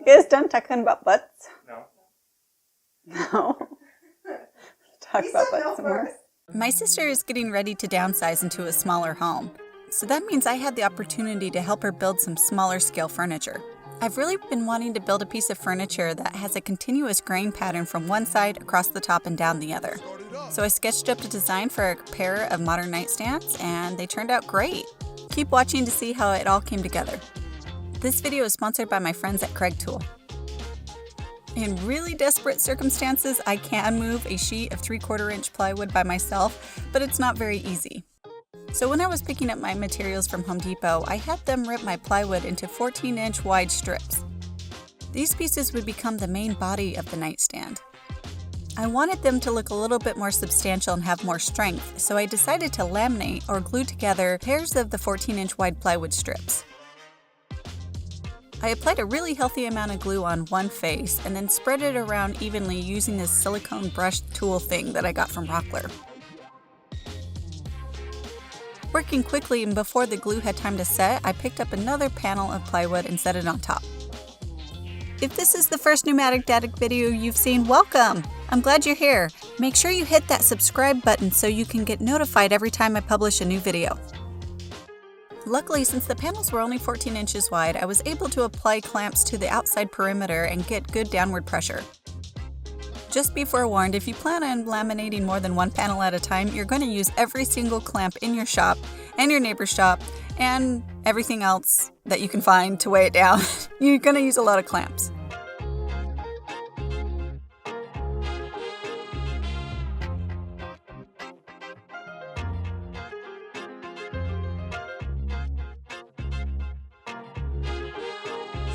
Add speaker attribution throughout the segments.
Speaker 1: You guys done talking about butts?
Speaker 2: No.
Speaker 1: No. Talk about butts some more.
Speaker 3: My sister is getting ready to downsize into a smaller home, so that means I had the opportunity to help her build some smaller scale furniture. I've really been wanting to build a piece of furniture that has a continuous grain pattern from one side across the top and down the other. So I sketched up a design for a pair of modern nightstands, and they turned out great. Keep watching to see how it all came together. This video is sponsored by my friends at Craig Tool. In really desperate circumstances, I can move a sheet of 3/4 inch plywood by myself, but it's not very easy. So when I was picking up my materials from Home Depot, I had them rip my plywood into 14-inch wide strips. These pieces would become the main body of the nightstand. I wanted them to look a little bit more substantial and have more strength, so I decided to laminate or glue together pairs of the 14-inch wide plywood strips. I applied a really healthy amount of glue on one face and then spread it around evenly using this silicone brush tool thing that I got from Rockler. Working quickly and before the glue had time to set, I picked up another panel of plywood and set it on top. If this is the first Pneumatic Daddick video you've seen, welcome! I'm glad you're here. Make sure you hit that subscribe button so you can get notified every time I publish a new video. Luckily, since the panels were only 14 inches wide, I was able to apply clamps to the outside perimeter and get good downward pressure. Just be forewarned, if you plan on laminating more than one panel at a time, you're going to use every single clamp in your shop and your neighbor's shop and everything else that you can find to weigh it down. You're going to use a lot of clamps.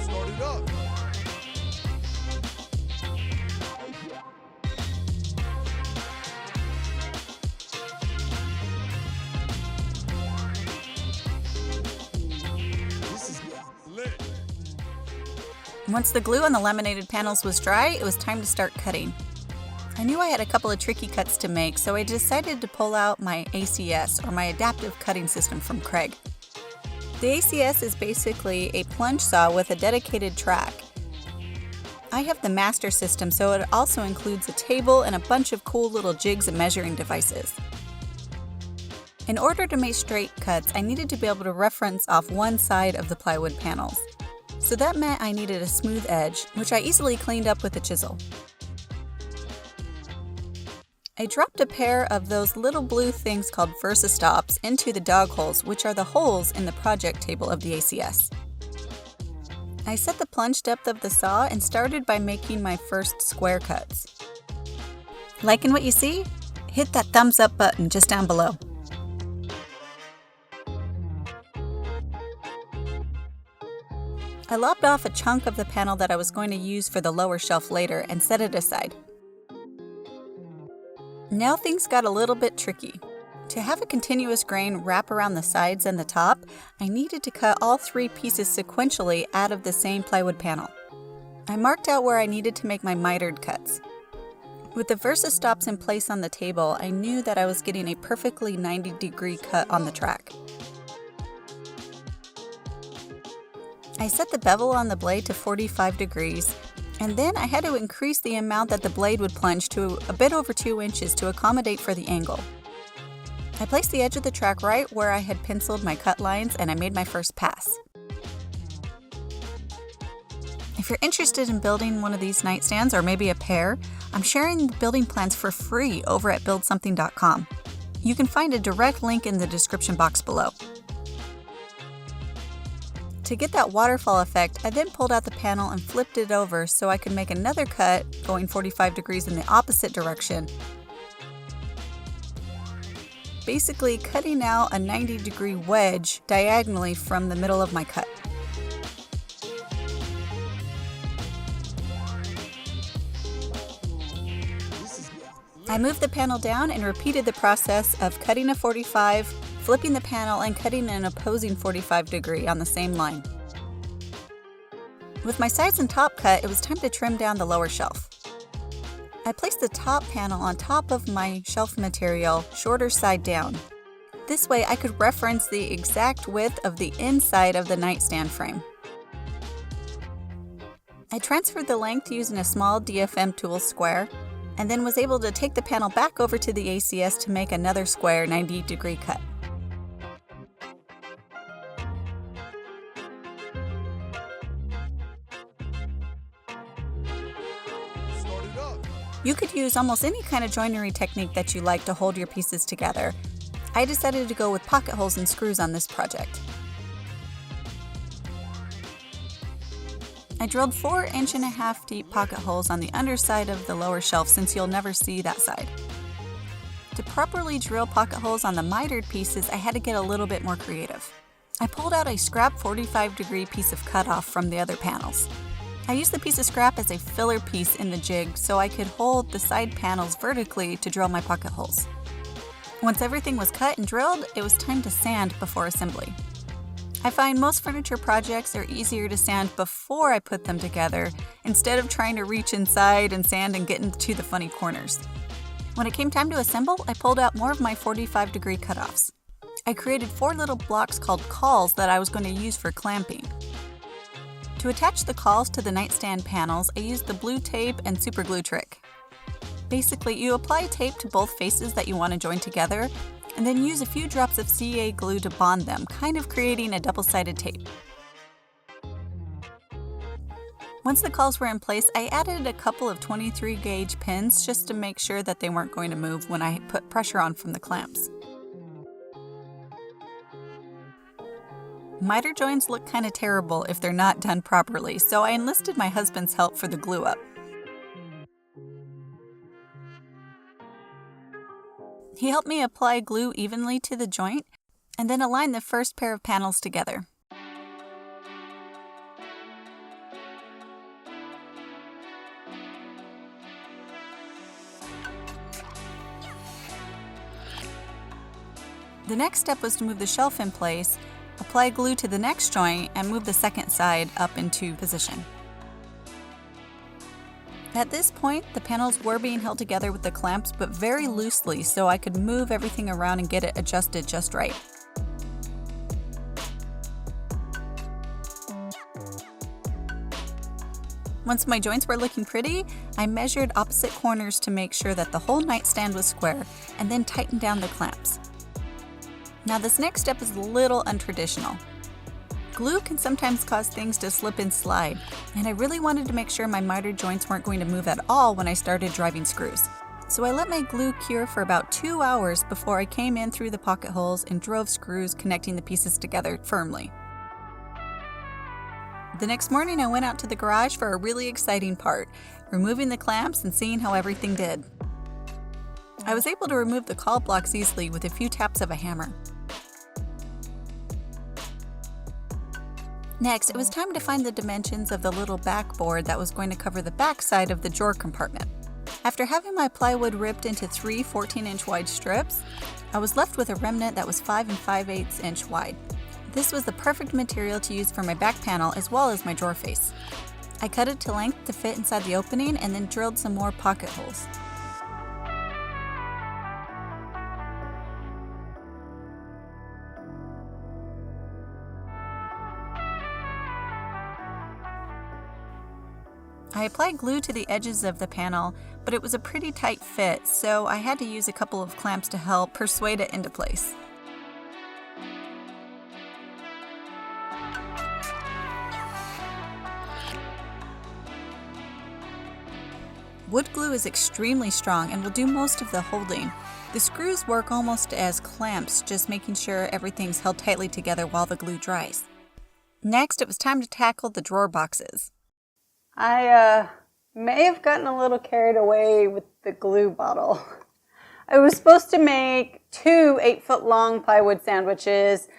Speaker 4: Start it up.
Speaker 3: Once the glue on the laminated panels was dry, it was time to start cutting. I knew I had a couple of tricky cuts to make, so I decided to pull out my ACS, or my adaptive cutting system from Craig. The ACS is basically a plunge saw with a dedicated track. I have the master system, so it also includes a table and a bunch of cool little jigs and measuring devices. In order to make straight cuts, I needed to be able to reference off one side of the plywood panels. So that meant I needed a smooth edge, which I easily cleaned up with a chisel. I dropped a pair of those little blue things called Versa stops into the dog holes, which are the holes in the project table of the ACS. I set the plunge depth of the saw and started by making my first square cuts. Liking what you see? Hit that thumbs up button just down below. I lopped off a chunk of the panel that I was going to use for the lower shelf later and set it aside. Now things got a little bit tricky. To have a continuous grain wrap around the sides and the top, I needed to cut all three pieces sequentially out of the same plywood panel. I marked out where I needed to make my mitered cuts. With the Versa stops in place on the table, I knew that I was getting a perfectly 90-degree cut on the track. I set the bevel on the blade to 45 degrees, and then I had to increase the amount that the blade would plunge to a bit over 2 inches to accommodate for the angle. I placed the edge of the track right where I had penciled my cut lines, and I made my first pass. If you're interested in building one of these nightstands, or maybe a pair, I'm sharing the building plans for free over at buildsomething.com. You can find a direct link in the description box below. To get that waterfall effect, I then pulled out the panel and flipped it over so I could make another cut going 45 degrees in the opposite direction. Basically cutting out a 90-degree wedge diagonally from the middle of my cut. I moved the panel down and repeated the process of cutting a 45, flipping the panel, and cutting an opposing 45 degree on the same line. With my sides and top cut, it was time to trim down the lower shelf. I placed the top panel on top of my shelf material, shorter side down. This way I could reference the exact width of the inside of the nightstand frame. I transferred the length using a small DFM tool square, and then was able to take the panel back over to the ACS to make another square 90-degree cut.
Speaker 4: Start it up.
Speaker 3: You could use almost any kind of joinery technique that you like to hold your pieces together. I decided to go with pocket holes and screws on this project. I drilled 4.5-inch deep pocket holes on the underside of the lower shelf since you'll never see that side. To properly drill pocket holes on the mitered pieces, I had to get a little bit more creative. I pulled out a scrap 45-degree piece of cutoff from the other panels. I used the piece of scrap as a filler piece in the jig so I could hold the side panels vertically to drill my pocket holes. Once everything was cut and drilled, it was time to sand before assembly. I find most furniture projects are easier to sand before I put them together, instead of trying to reach inside and sand and get into the funny corners. When it came time to assemble, I pulled out more of my 45-degree cutoffs. I created 4 little blocks called cawls that I was going to use for clamping. To attach the cawls to the nightstand panels, I used the blue tape and super glue trick. Basically, you apply tape to both faces that you want to join together, and then use a few drops of CA glue to bond them, kind of creating a double-sided tape. Once the cawls were in place, I added a couple of 23-gauge pins just to make sure that they weren't going to move when I put pressure on from the clamps. Miter joints look kind of terrible if they're not done properly, so I enlisted my husband's help for the glue up. He helped me apply glue evenly to the joint and then align the first pair of panels together. The next step was to move the shelf in place, apply glue to the next joint, and move the second side up into position. At this point, the panels were being held together with the clamps, but very loosely, so I could move everything around and get it adjusted just right. Once my joints were looking pretty, I measured opposite corners to make sure that the whole nightstand was square, and then tightened down the clamps. Now this next step is a little untraditional. Glue can sometimes cause things to slip and slide, and I really wanted to make sure my mitered joints weren't going to move at all when I started driving screws. So I let my glue cure for about 2 hours before I came in through the pocket holes and drove screws connecting the pieces together firmly. The next morning I went out to the garage for a really exciting part, removing the clamps and seeing how everything did. I was able to remove the cawl blocks easily with a few taps of a hammer. Next, it was time to find the dimensions of the little backboard that was going to cover the back side of the drawer compartment. After having my plywood ripped into 3 14-inch wide strips, I was left with a remnant that was 5 5/8 inch wide. This was the perfect material to use for my back panel as well as my drawer face. I cut it to length to fit inside the opening and then drilled some more pocket holes. I applied glue to the edges of the panel, but it was a pretty tight fit, so I had to use a couple of clamps to help persuade it into place. Wood glue is extremely strong and will do most of the holding. The screws work almost as clamps, just making sure everything's held tightly together while the glue dries. Next, it was time to tackle the drawer boxes.
Speaker 1: I may have gotten a little carried away with the glue bottle. I was supposed to make 2 8-foot-long plywood sandwiches,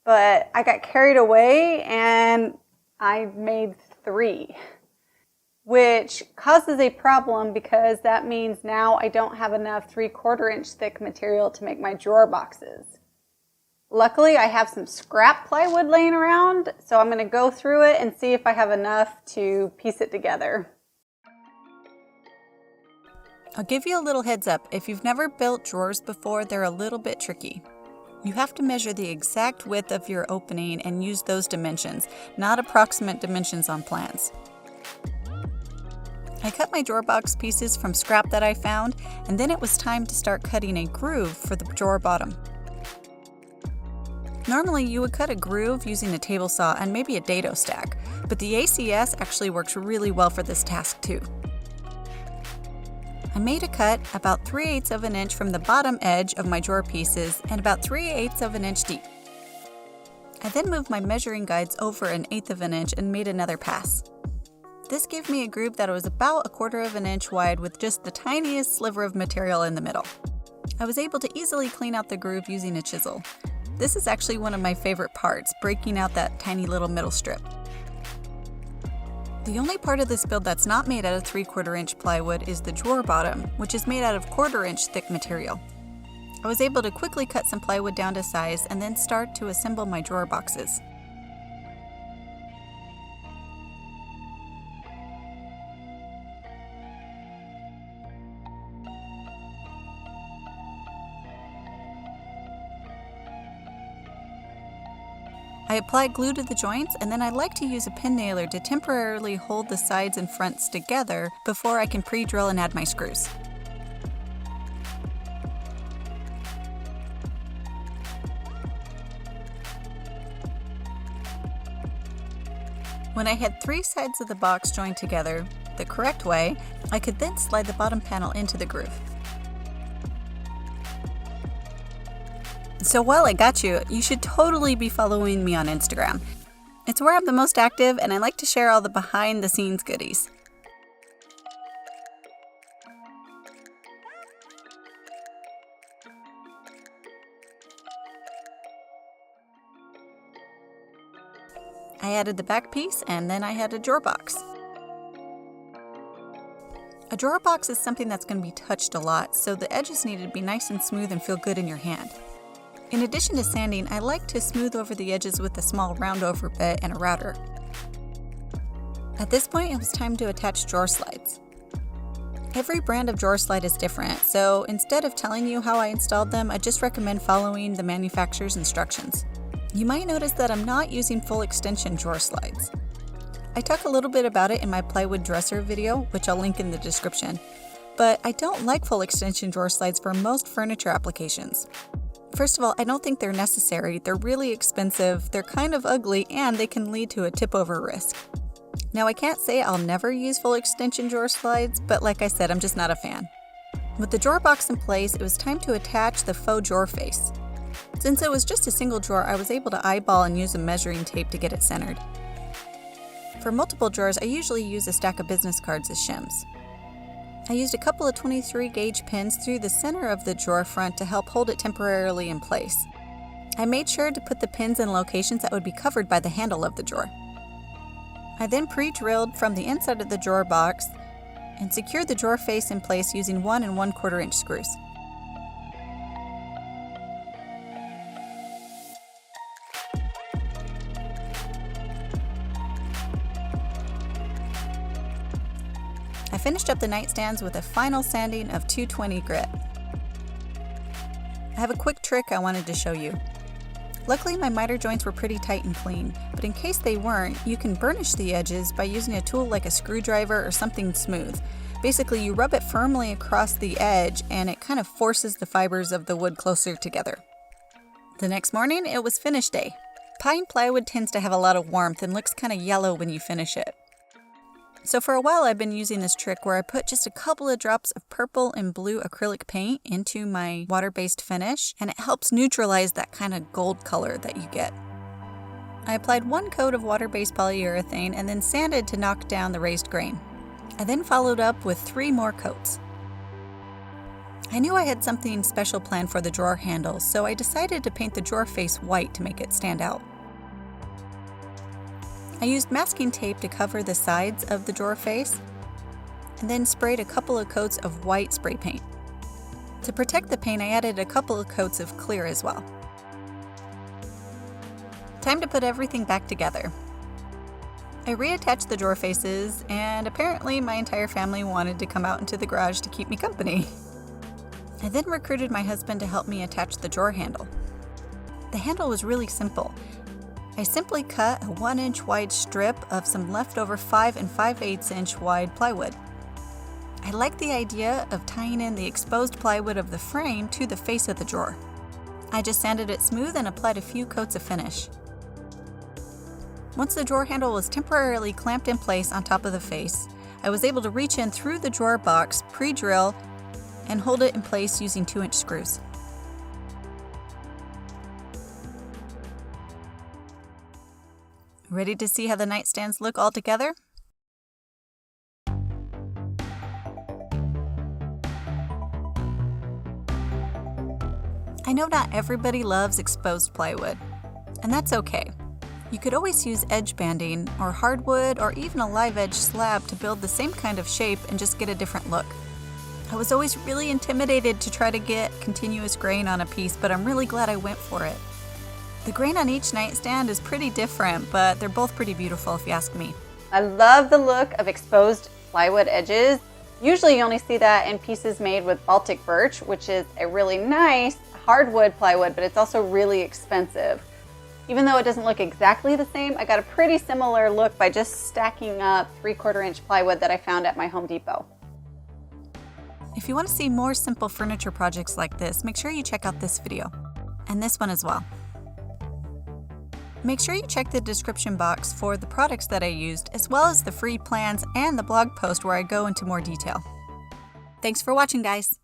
Speaker 1: but I got carried away and I made 3, which causes a problem because that means now I don't have enough 3/4-inch thick material to make my drawer boxes. Luckily, I have some scrap plywood laying around, so I'm going to go through it and see if I have enough to piece it together.
Speaker 3: I'll give you a little heads up. If you've never built drawers before, they're a little bit tricky. You have to measure the exact width of your opening and use those dimensions, not approximate dimensions on plans. I cut my drawer box pieces from scrap that I found, and then it was time to start cutting a groove for the drawer bottom. Normally you would cut a groove using a table saw and maybe a dado stack, but the ACS actually works really well for this task too. I made a cut about 3/8 of an inch from the bottom edge of my drawer pieces and about 3/8 of an inch deep. I then moved my measuring guides over 1/8 of an inch and made another pass. This gave me a groove that was about 1/4 of an inch wide with just the tiniest sliver of material in the middle. I was able to easily clean out the groove using a chisel. This is actually one of my favorite parts, breaking out that tiny little middle strip. The only part of this build that's not made out of 3/4 inch plywood is the drawer bottom, which is made out of 1/4 inch thick material. I was able to quickly cut some plywood down to size and then start to assemble my drawer boxes. I applied glue to the joints, and then I like to use a pin nailer to temporarily hold the sides and fronts together before I can pre-drill and add my screws. When I had 3 sides of the box joined together the correct way, I could then slide the bottom panel into the groove. So while I got you, you should totally be following me on Instagram. It's where I'm the most active, and I like to share all the behind the scenes goodies. I added the back piece, and then I had a drawer box. A drawer box is something that's going to be touched a lot, so the edges need to be nice and smooth and feel good in your hand. In addition to sanding, I like to smooth over the edges with a small round over bit and a router. At this point, it was time to attach drawer slides. Every brand of drawer slide is different, so instead of telling you how I installed them, I just recommend following the manufacturer's instructions. You might notice that I'm not using full extension drawer slides. I talk a little bit about it in my plywood dresser video, which I'll link in the description, but I don't like full extension drawer slides for most furniture applications. First of all, I don't think they're necessary. They're really expensive, they're kind of ugly, and they can lead to a tip-over risk. Now, I can't say I'll never use full extension drawer slides, but like I said, I'm just not a fan. With the drawer box in place, it was time to attach the faux drawer face. Since it was just a single drawer, I was able to eyeball and use a measuring tape to get it centered. For multiple drawers, I usually use a stack of business cards as shims. I used a couple of 23 gauge pins through the center of the drawer front to help hold it temporarily in place. I made sure to put the pins in locations that would be covered by the handle of the drawer. I then pre-drilled from the inside of the drawer box and secured the drawer face in place using 1 1/4 inch screws. I finished up the nightstands with a final sanding of 220 grit. I have a quick trick I wanted to show you. Luckily, my miter joints were pretty tight and clean, but in case they weren't, you can burnish the edges by using a tool like a screwdriver or something smooth. Basically, you rub it firmly across the edge and it kind of forces the fibers of the wood closer together. The next morning, it was finish day. Pine plywood tends to have a lot of warmth and looks kind of yellow when you finish it. So for a while I've been using this trick where I put just a couple of drops of purple and blue acrylic paint into my water-based finish, and it helps neutralize that kind of gold color that you get. I applied 1 coat of water-based polyurethane and then sanded to knock down the raised grain. I then followed up with 3 more coats. I knew I had something special planned for the drawer handle, so I decided to paint the drawer face white to make it stand out. I used masking tape to cover the sides of the drawer face, and then sprayed a couple of coats of white spray paint. To protect the paint, I added a couple of coats of clear as well. Time to put everything back together. I reattached the drawer faces, and apparently my entire family wanted to come out into the garage to keep me company. I then recruited my husband to help me attach the drawer handle. The handle was really simple. I simply cut a 1-inch wide strip of some leftover 5 5/8 inch wide plywood. I like the idea of tying in the exposed plywood of the frame to the face of the drawer. I just sanded it smooth and applied a few coats of finish. Once the drawer handle was temporarily clamped in place on top of the face, I was able to reach in through the drawer box, pre-drill, and hold it in place using 2-inch screws. Ready to see how the nightstands look all together? I know not everybody loves exposed plywood, and that's okay. You could always use edge banding or hardwood or even a live edge slab to build the same kind of shape and just get a different look. I was always really intimidated to try to get continuous grain on a piece, but I'm really glad I went for it. The grain on each nightstand is pretty different, but they're both pretty beautiful if you ask me.
Speaker 1: I love the look of exposed plywood edges. Usually you only see that in pieces made with Baltic birch, which is a really nice hardwood plywood, but it's also really expensive. Even though it doesn't look exactly the same, I got a pretty similar look by just stacking up 3/4 inch plywood that I found at my Home Depot.
Speaker 3: If you want to see more simple furniture projects like this, make sure you check out this video, and this one as well. Make sure you check the description box for the products that I used, as well as the free plans and the blog post where I go into more detail. Thanks for watching, guys!